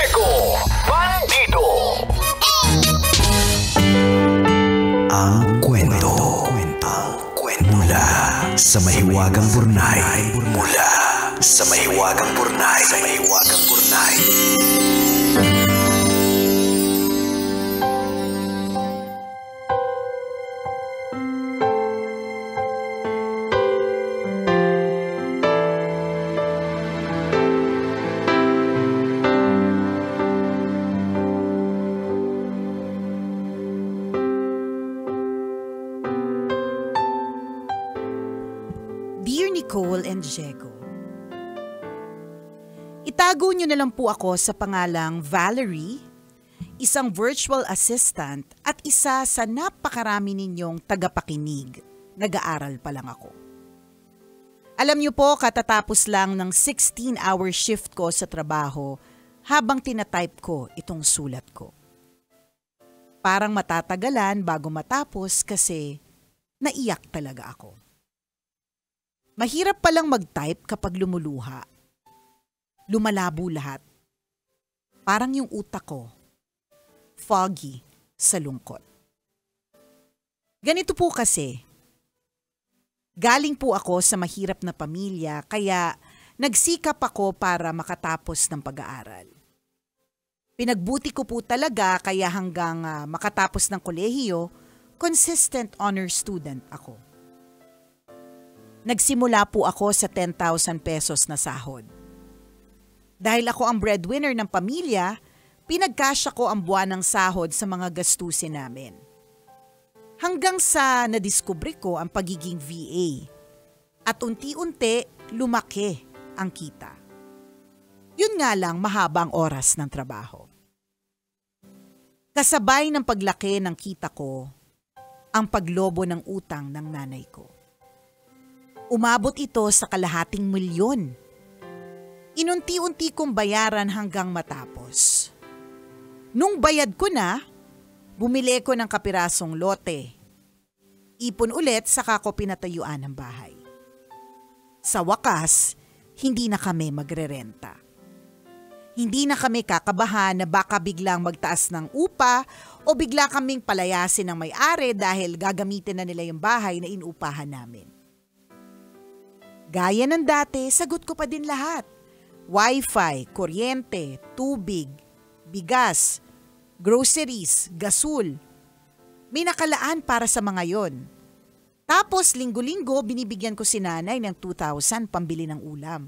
Diego Bandido. Ang kwento. Mula sa mahiwagang burnay. Dear Nicole and Diego, itago niyo na lang po ako sa pangalang Valerie, isang virtual assistant at isa sa napakarami ninyong tagapakinig. Nag-aaral pa lang ako. Alam niyo po, katatapos lang ng 16-hour shift ko sa trabaho habang tinatype ko itong sulat ko. Parang matatagalan bago matapos kasi naiyak talaga ako. Mahirap palang mag-type kapag lumuluha. Lumalabo lahat. Parang yung utak ko, foggy sa lungkot. Ganito po kasi, galing po ako sa mahirap na pamilya kaya nagsikap ako para makatapos ng pag-aaral. Pinagbuti ko po talaga kaya hanggang makatapos ng kolehiyo, consistent honor student ako. Nagsimula po ako sa 10,000 pesos na sahod. Dahil ako ang breadwinner ng pamilya, pinagkasya ko ang buwan ng sahod sa mga gastusin namin. Hanggang sa nadiskubre ko ang pagiging VA. At unti-unti lumaki ang kita. Yun nga lang mahabang oras ng trabaho. Kasabay ng paglaki ng kita ko, ang paglobo ng utang ng nanay ko. Umabot ito sa $250,000. Inunti-unti kong bayaran hanggang matapos. Nung bayad ko na, bumili ko ng kapirasong lote. Ipon ulit saka ko pinatayuan ng bahay. Sa wakas, hindi na kami magrerenta. Hindi na kami kakabahan na baka biglang magtaas ng upa o bigla kaming palayasin ng may-ari dahil gagamitin na nila yung bahay na inuupahan namin. Gaya ng dati, sagot ko pa din lahat. Wi-Fi, kuryente, tubig, bigas, groceries, gasul. May nakalaan para sa mga yon. Tapos linggo-linggo binibigyan ko si nanay ng 2,000 pambili ng ulam.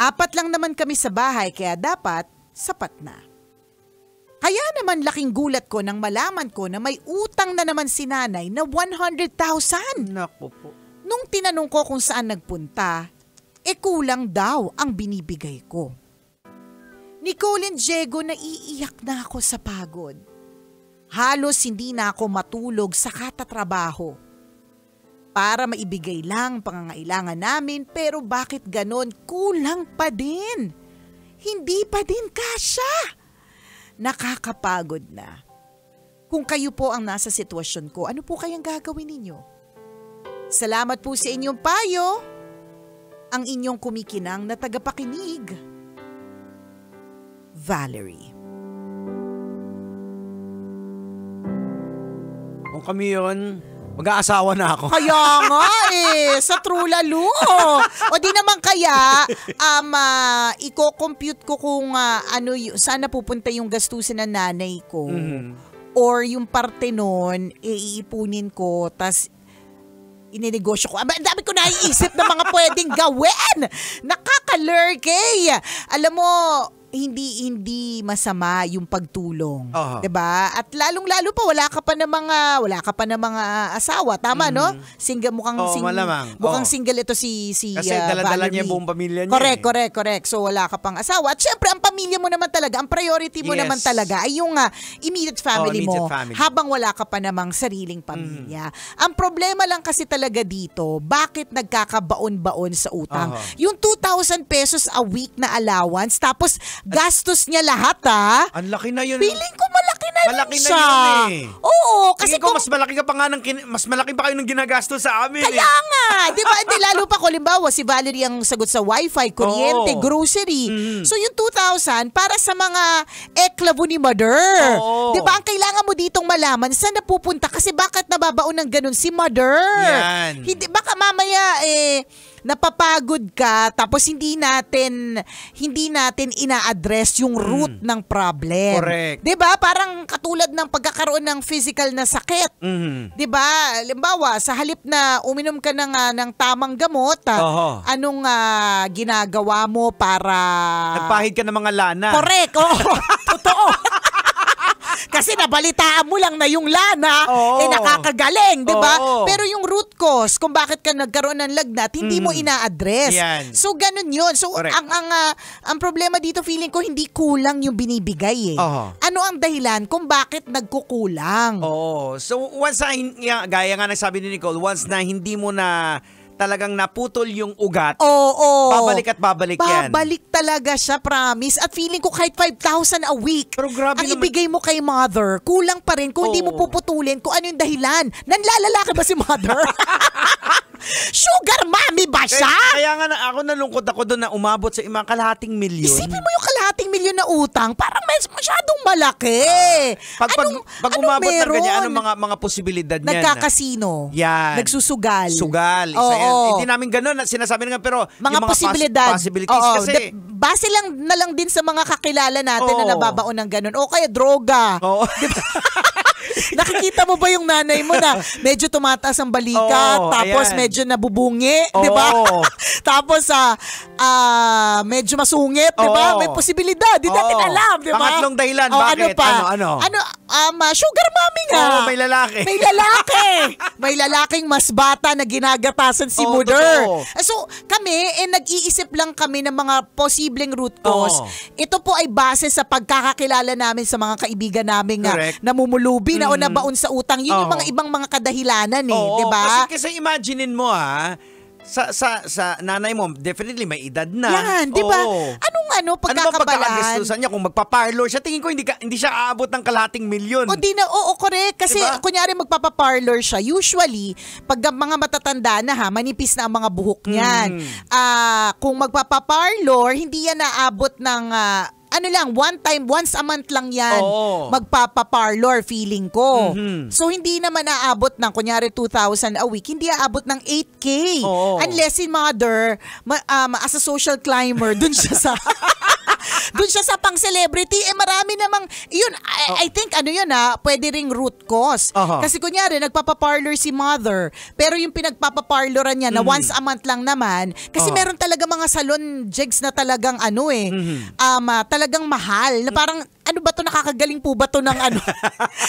4 lang naman kami sa bahay kaya dapat sapat na. Kaya naman laking gulat ko nang malaman ko na may utang na naman si nanay na 100,000. Naku po. Nung tinanong ko kung saan nagpunta, kulang daw ang binibigay ko. Nicole and Diego, naiiyak na ako sa pagod. Halos hindi na ako matulog sa katatrabaho. Para maibigay lang pangangailangan namin pero bakit ganon kulang pa din? Hindi pa din kasya. Nakakapagod na. Kung kayo po ang nasa sitwasyon ko, ano po kayang gagawin ninyo? Salamat po sa inyong payo. Ang inyong kumikinang na tagapakinig. Valerie. Kung kami yun, mag-aasawa na ako. Kaya nga sa true lalo. O di naman kaya, i-compute ko kung saan napupunta yung gastusin ng nanay ko. Or yung parte nun, iipunin ko, tas ininegosyo ko. Ang dami ko naiisip na mga pwedeng gawin. Nakaka-lurkey. Alam mo, hindi masama yung pagtulong, 'di ba? At lalong-lalo pa wala ka pa ng mga asawa, tama no? Single mukhang single ito si kasi dala-dala niya buong pamilya niya. Correct. So wala ka pang asawa. At syempre ang pamilya mo naman talaga, ang priority mo naman talaga ay yung immediate family mo habang wala ka pa namang sariling pamilya. Ang problema lang kasi talaga dito, bakit nagkakabaon-baon sa utang? Yung 2,000 pesos a week na allowance tapos gastos niya lahat bata. Ang laki na yun. Feeling ko malaki na Malaki rin na siya. yun eh. Oo, kasi Tingin ko mas malaki ka pa nga mas malaki pa kayo ng ginagastos sa amin. Kaya nga, di ba? Hindi, lalo pa ko, limbawa, si Valerie ang sagot sa wifi, kuryente, grocery. So yung 2,000 para sa mga eklabo ni Mother. Oo. Di ba? Ang kailangan mo ditong malaman, saan napupunta? Kasi bakit nababaon ng ganun si Mother? Yan. Hindi, baka mamaya napapagod ka tapos hindi natin ina-address yung root ng problem. Correct. 'Di ba? Parang katulad ng pagkakaroon ng physical na sakit. 'Di ba? Halimbawa, sa halip na uminom ka ng tamang gamot, anong ginagawa mo para nagpahid ka ng mga lana? Correct. Oh, totoo. Kasi nabalitaan mo lang na yung lana nakakagaling, 'di ba? Pero yung root cause kung bakit ka nagkaroon ng lagnat, hindi mo ina-address. Yan. So ganun 'yun. So ang problema dito, feeling ko hindi kulang yung binibigay eh. Ano ang dahilan kung bakit nagkukulang? So once na, gaya nga nagsabi ni Nicole, once na hindi mo na talagang naputol yung ugat, babalik at babalik yan. Babalik talaga siya, promise. At feeling ko kahit 5,000 a week, pero grabe ang ibigay mo kay Mother, kulang pa rin kung hindi mo puputulin kung ano yung dahilan. Nanlalalaki ba si Mother? Sugar mommy ba siya? Kaya nga ako nalungkot ako doon na umabot sa mga kalahating milyon. Isipin mo yung kalahating milyon na utang, parang masyadong malaki. Pag umabot ng ganyan, anong mga posibilidad niyan? Nagkakasino. Yan. Nagsusugal. Sugal. Isa yan. Hindi namin ganun. Sinasabi na nga, pero mga posibilidad. Possibilities kasi. Base lang na lang din sa mga kakilala natin na nababaon ng ganun. O kaya droga. Diba? Nakikita mo ba yung nanay mo na medyo tumataas ang balikat, tapos medyo nabubungi, di ba? Tapos medyo masungit, di ba? May posibilidad, di natin alam, di ba? Pangatlong dahilan, bakit? Ano? Sugar mommy nga. May lalaki. May lalaki. May lalaking mas bata na ginagatasan si Mother. So kami, nag-iisip lang kami ng mga posibleng root cause. Ito po ay base sa pagkakakilala namin sa mga kaibigan namin nga namumulubi na o nabaon sa utang. Yun yung mga ibang mga kadahilanan di ba? Kasi imaginein mo sa nanay mo, definitely may edad na. Yan, di ba? Anong pagkakabalaan? Ano ba pagkakagustusan niya kung magpa-parlor siya? Tingin ko hindi siya aabot ng kalahating milyon. Correct. Kasi kunyari magpapa-parlor siya, usually, pag mga matatanda na manipis na ang mga buhok niyan. Kung magpapa-parlor, hindi yan naabot ng once a month lang yan magpapa-parlor, feeling ko. So, hindi naman aabot ng, kunyari, 2,000 a week, hindi aabot ng 8K. Unless si Mother, as a social climber, dun siya sa pang-celebrity, marami namang, yun, I think, pwede ring root cause. Kasi kunyari, nagpapa-parlor si Mother, pero yung pinagpapa-parloran niya na once a month lang naman, kasi meron talaga mga salon jigs na talagang talagang mahal, na parang, ano ba to, nakakagaling po ba to ng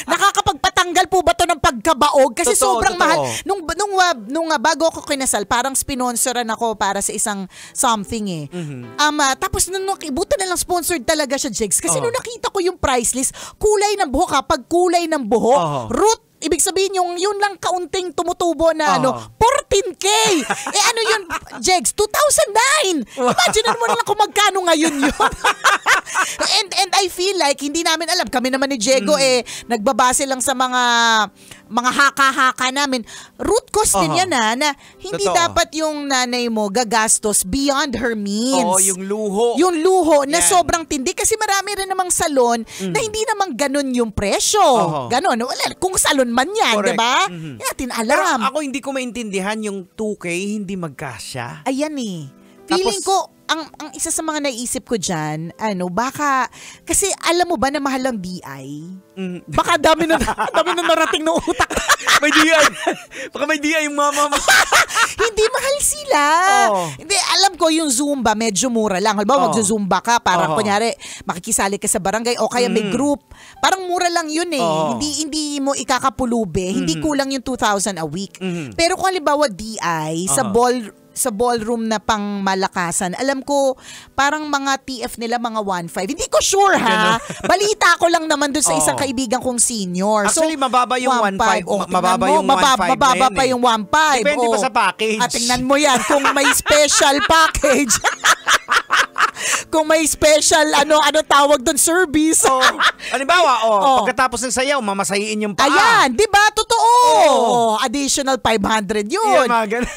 nakakapagpatanggal po ba to ng pagkabaog? Kasi sobrang mahal. Nung bago ako kinasal, parang sponsoran ako para sa isang something tapos buta na lang sponsored talaga siya, Jigs. Kasi nung nakita ko yung price list, kulay ng buhok pag kulay ng buhok, root, ibig sabihin yun lang kaunting tumutubo na 14K. Yun, Jegs, 2009. Imagine mo na lang kung magkano ngayon yun. and I feel like hindi namin alam. Kami naman ni Diego nagbabase lang sa mga haka-haka namin. Root cause din yan na hindi dapat yung nanay mo gagastos beyond her means. Yung luho. Yung luho na sobrang tindi kasi marami rin namang salon na hindi namang ganun yung presyo. Ganon. Wala, kung salon man yan, di ba? Hindi natin alam. Pero ako hindi ko maintindihan yung 2K hindi magkasya. Ayan Feeling ko, ang isa sa mga naisip ko dyan, baka, kasi alam mo ba na mahal ang DI? Baka dami na narating ng utak. May DI. Baka may DI yung mama mo. Hindi mahal sila. Hindi, alam ko yung Zumba, medyo mura lang. Halimbawa, magzo-Zumba ka, para kunyari, makikisali ka sa barangay, o kaya may group. Parang mura lang yun Hindi mo ikakapulube. Hindi kulang yung 2,000 a week. Pero kung halimbawa DI, sa ballroom na pang malakasan. Alam ko, parang mga TF nila mga 1.5. Hindi ko sure Balita ko lang naman dun sa isang kaibigan kong senior. Actually, mababa yung 1.5. Mababa yung 1.5 mababa pa yung 1.5. Depende pa sa package. At tingnan mo yan, kung may special package. kung may special, ano tawag doon, service. Halimbawa, pagkatapos ng sayaw, mamasahiin yung paa. Ayan, di ba? Totoo. Additional 500 yun.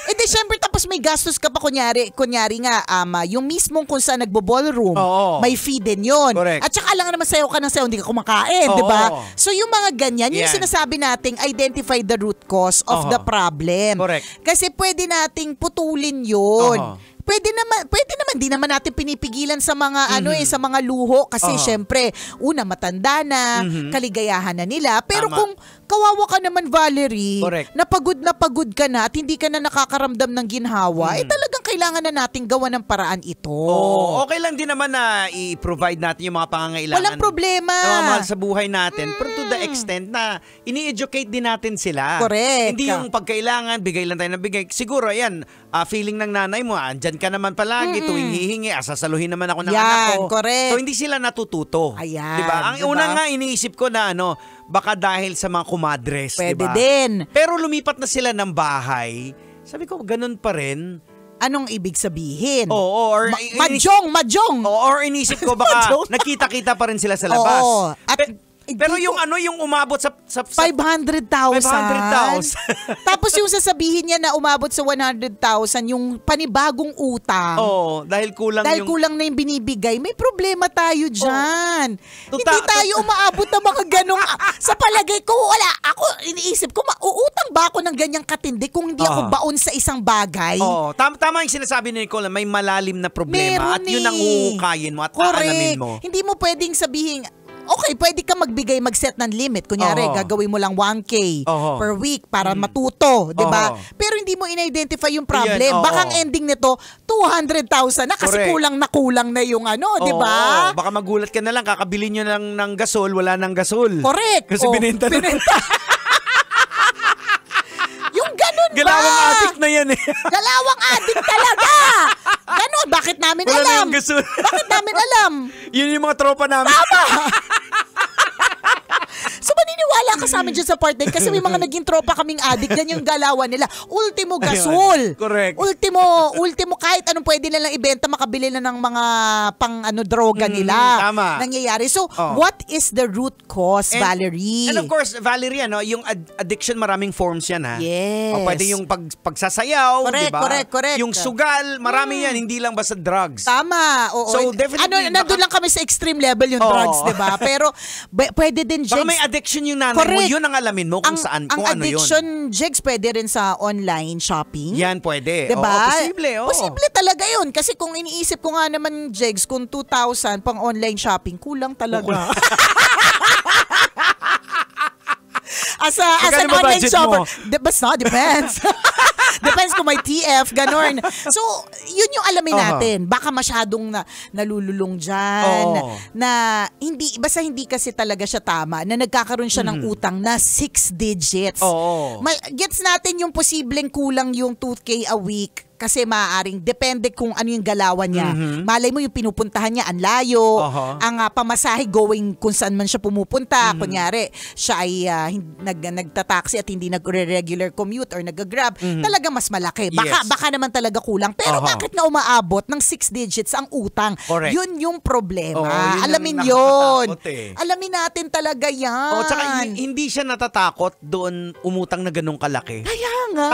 Eh di syempre, tapos may gastos ka pa, kunyari nga, yung mismong kung saan nagbo-ballroom, may fee din yun. Correct. At saka lang naman sayaw ka ng sayaw, hindi ka kumakain, di ba? So yung mga ganyan, yung sinasabi nating identify the root cause of the problem. Correct. Kasi pwede nating putulin yun. Pwede naman, di naman natin pinipigilan sa mga sa mga luho kasi syempre, una matanda na, kaligayahan na nila. Pero kung kawawa ka naman, Valerie, na pagod ka na at hindi ka na nakakaramdam ng ginhawa, talagang kailangan na nating gawa ng paraan ito. Okay lang din naman na i-provide natin yung mga pangangailangan. Walang problema. Na mahal sa buhay natin. Pero to the extent na ini-educate din natin sila. Correct. Hindi yung pagkailangan, bigay lang tayo ng bigay. Siguro, yan, feeling ng nanay mo, andyan ka naman palagi, tuwing hihingi, sasaluhin naman ako ng anak ko. Correct. So, hindi sila natututo. Ayan. Diba? Ang una nga, iniisip ko na baka dahil sa mga kumadres. Pwede diba? din. Pero lumipat na sila ng bahay. Sabi ko, ganun pa rin. Anong ibig sabihin? Or Majong! Or inisip ko baka nagkita-kita pa rin sila sa labas. Oo. Pero yung umabot sa 500,000. 500,000. Tapos yung sasabihin niya na umabot sa 100,000, yung panibagong utang. Dahil kulang kulang na yung binibigay, may problema tayo dyan. Hindi tayo umaabot ng mga ganong, sa palagay ko, wala. Ako, iniisip ko, mauutang ba ako ng ganyang katindi kung hindi ako baon sa isang bagay? Tama yung sinasabi ni Nicole, may malalim na problema. At yun ang huhukayin mo at aalamin mo. Hindi mo pwedeng sabihin, okay, pwede ka mag-set ng limit. Kunyari, gagawin mo lang 1K per week para matuto, di ba? Pero hindi mo in-identify yung problem. Baka ang ending nito, 200,000 na kasi kulang na yung di ba? Baka magulat ka na lang, kakabili nyo ng gasol, wala ng gasol. Correct. Kasi binenta. Yung ganun ba? Galawang adik na yan eh. Galawang adik talaga. Ganon, bakit namin wala alam? na yung gasol. Bakit namin alam? Yun yung mga tropa namin. Tama! So maniniwala ka sa amin dyan sa part 9 kasi may mga naging tropa kaming addict, yan yung galawan nila. Ultimo gasol. Correct. Ultimo kahit anong pwede nilang ibenta, makabili na ng mga droga nila. Tama. Nangyayari. So, what is the root cause, Valerie? And of course, Valerie, yung addiction, maraming forms yan, ha? Yes. Pwede yung pagsasayaw, correct, diba? Correct. Yung sugal, marami yan, hindi lang basta drugs. Tama. Oo. So, definitely. Nandun lang kami sa extreme level yung drugs, diba? Pero, pwede din, Jegs. Baka may addiction yung nanay mo, yun ang alamin mo kung saan, kung ano yun. Ang addiction, Jegs, pwede rin sa online shopping. Yan, pwede. Diba? Posible. Posible talaga yun. Kasi kung iniisip ko nga naman, Jegs, kung 2,000 pang online shopping, kulang talaga. As an online shopper. Depends. Depends kung may TF, ganon. So, yun yung alamin natin. Baka masyadong nalululong dyan. Na basta hindi kasi talaga siya tama, na nagkakaroon siya ng utang na 6 digits. Gets natin yung posibleng kulang yung 2K a week. Kasi maaaring depende kung ano yung galawan niya. Malay mo yung pinupuntahan niya, ang layo, ang pamasahe going kung saan man siya pumupunta. Kunyari, siya ay nagtataksi at hindi nag-regular commute or nag-grab. Talaga mas malaki. Baka naman talaga kulang. Pero bakit nga umaabot ng 6 digits ang utang? Correct. Yun yung problema. Yun Alamin yung yun. Alamin natin talaga yan. Tsaka hindi siya natatakot doon umutang na ganun kalaki. Kaya nga.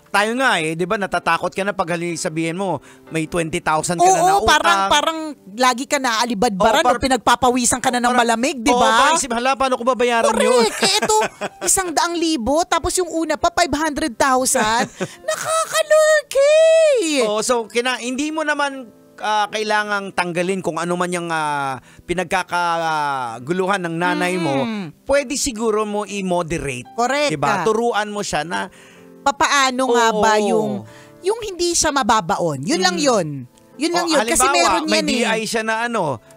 Tayo nga di ba natatakot ka na pag sabihin mo may 20,000 ka na utang. Parang lagi ka na alibadbaran o pinagpapawisan ka na ng malamig, di ba? Parang isip, paano ko babayaran yun? Correct. Ito, 100,000 tapos yung una pa 500,000. Nakakalurky. So hindi mo naman kailangang tanggalin kung ano man yung pinagkakaguluhan ng nanay mo. Pwede siguro mo i-moderate. Correct. Diba? Turuan mo siya na papaano nga ba yung hindi siya mababaon. Yun lang yun. Yun lang yun. Kasi meron yan may DI siya na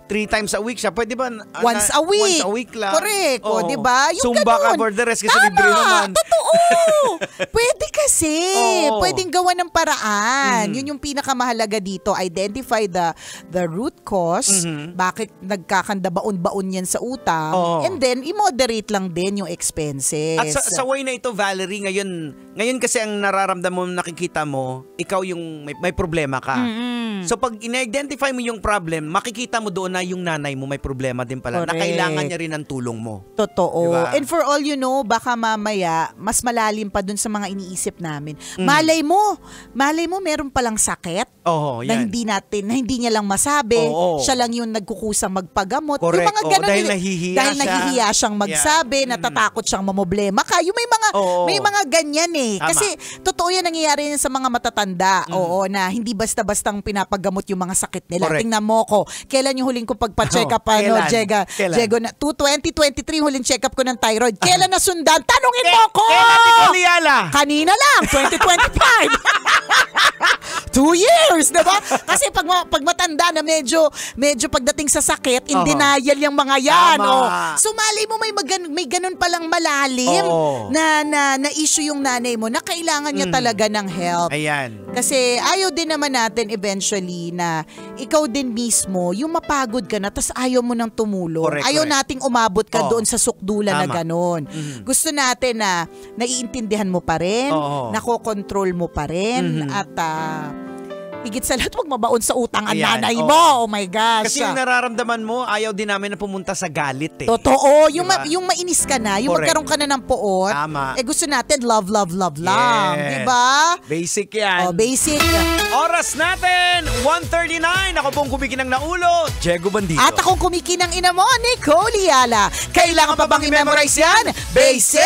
3 times a week siya. Pwede ba? Once a week. Once a week lang. Correct. O, Oo. di ba? Yung Zumba ka ganun. for the rest kasi Tama, libre naman. Totoo. Pwede kasi. Oo. Pwedeng gawa ng paraan. Yun yung pinakamahalaga dito. Identify the root cause. Bakit nagkakanda-baon-baon yan sa utang. Oo. And then, i-moderate lang din yung expenses. At sa way na ito, Valerie, ngayon kasi ang nararamdaman mo, nakikita mo, ikaw yung may problema ka. So pag in-identify mo yung problem, makikita mo doon na yung nanay mo may problema din pala. Correct. Na kailangan niya rin ng tulong mo. Totoo. Diba? And for all you know, baka mamaya, mas malalim pa dun sa mga iniisip namin. Malay mo, meron palang sakit. Oo, Na yan. hindi niya lang masabi. Oo. Siya lang yung nagkukusang magpagamot. Correct. Yung mga Oo, ganun. dahil nahihiya dahil siya. nahihiya siyang magsabi, natatakot siyang mamoblema ka. Yung Oo. may mga ganyan eh. Tama. Kasi totoo yan nangyayari yan sa mga matatanda. Oo, na hindi basta-bastang pinapagamot yung mga sakit nila. Correct. Tingnan mo ko. Kailan yung huling ko pagpa-check up? Kailan? Jego na 2023 huling check up ko ng thyroid. Kailan nasundan? Tanungin mo ko! Kailan ni Kuliala? Kanina lang, 2025. 2 years, diba? Kasi pag matanda na medyo pagdating sa sakit, in denial yung mga yan. Tama. Oh. So malay mo may ganun palang malalim Oo. na issue yung nanay mo na kailangan niya talaga ng help. Ayan. Kasi ayaw din naman natin eventually na ikaw din mismo, yung mapagod ka na, tas ayaw mo nang tumulong. Correct, ayaw correct. nating umabot ka Oo. doon sa sukdulan na Tama. ganon. Gusto natin na naiintindihan mo pa rin, Oo. nakokontrol mo pa rin, at higit sa lahat, huwag mabaon sa utang ang Ayan, nanay oo. mo. Oh my gosh. Kasi yung nararamdaman mo, ayaw din namin na pumunta sa galit eh. Totoo. Yung, Diba? yung mainis ka na, yung Correct. magkaroon ka na ng poot, Tama. gusto natin love lang. Yes. Diba? Basic yan. Oh, basic. Oras natin, 1:39. Ako pong kumikinang naulo, Jego Bandido. At akong kumikinang ina mo, Nicole Yala. Kailangan pa bang i-memorize yan? Basic!